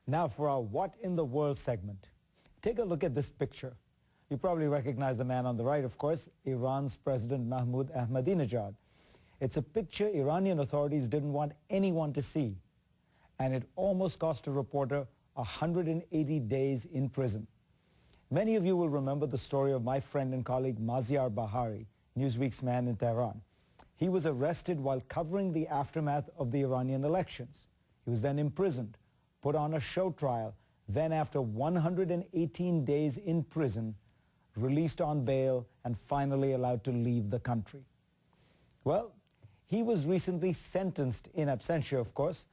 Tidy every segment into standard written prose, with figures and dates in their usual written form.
Now for our What in the World segment. Take a look at this picture. You probably recognize the man on the right, of course, Iran's President Ahmadinejad. It's a picture Iranian authorities didn't want anyone to see, and it almost cost a reporter 180 days in prison. Many of you will remember the story of my friend and colleague Maziar Bahari, Newsweek's man in Tehran. He was arrested while covering the aftermath of the Iranian elections. He was then imprisoned, put on a show trial, then after 118 days in prison, released on bail and finally allowed to leave the country. Well, he was recently sentenced in absentia, of course,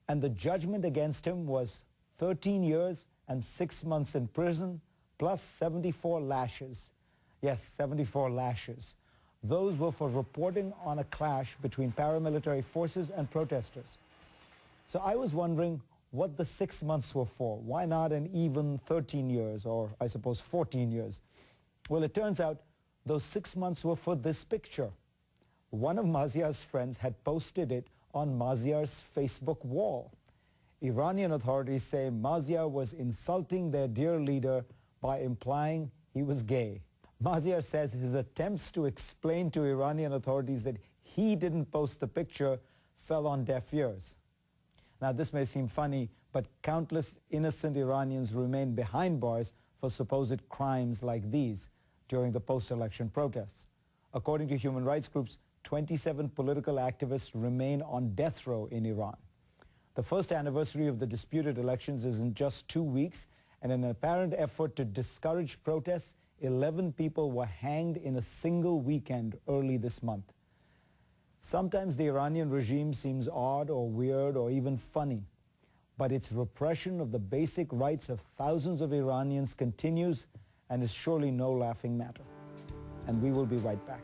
and the judgment against him was 13 years and 6 months in prison, plus 74 lashes. Yes, 74 lashes. Those were for reporting on a clash between paramilitary forces and protesters. So I was wondering what the 6 months were for. Why not an even 13 years, or I suppose 14 years? Well, it turns out those 6 months were for this picture. One of Maziar's friends had posted it on Maziar's Facebook wall. Iranian authorities say Maziar was insulting their dear leader by implying he was gay. Maziar says his attempts to explain to Iranian authorities that he didn't post the picture fell on deaf ears. Now, this may seem funny, but countless innocent Iranians remain behind bars for supposed crimes like these during the post-election protests. According to human rights groups, 27 political activists remain on death row in Iran. The first anniversary of the disputed elections is in just 2 weeks, and in an apparent effort to discourage protests, 11 people were hanged in a single weekend early this month. Sometimes the Iranian regime seems odd or weird or even funny, but its repression of the basic rights of thousands of Iranians continues and is surely no laughing matter. And we will be right back.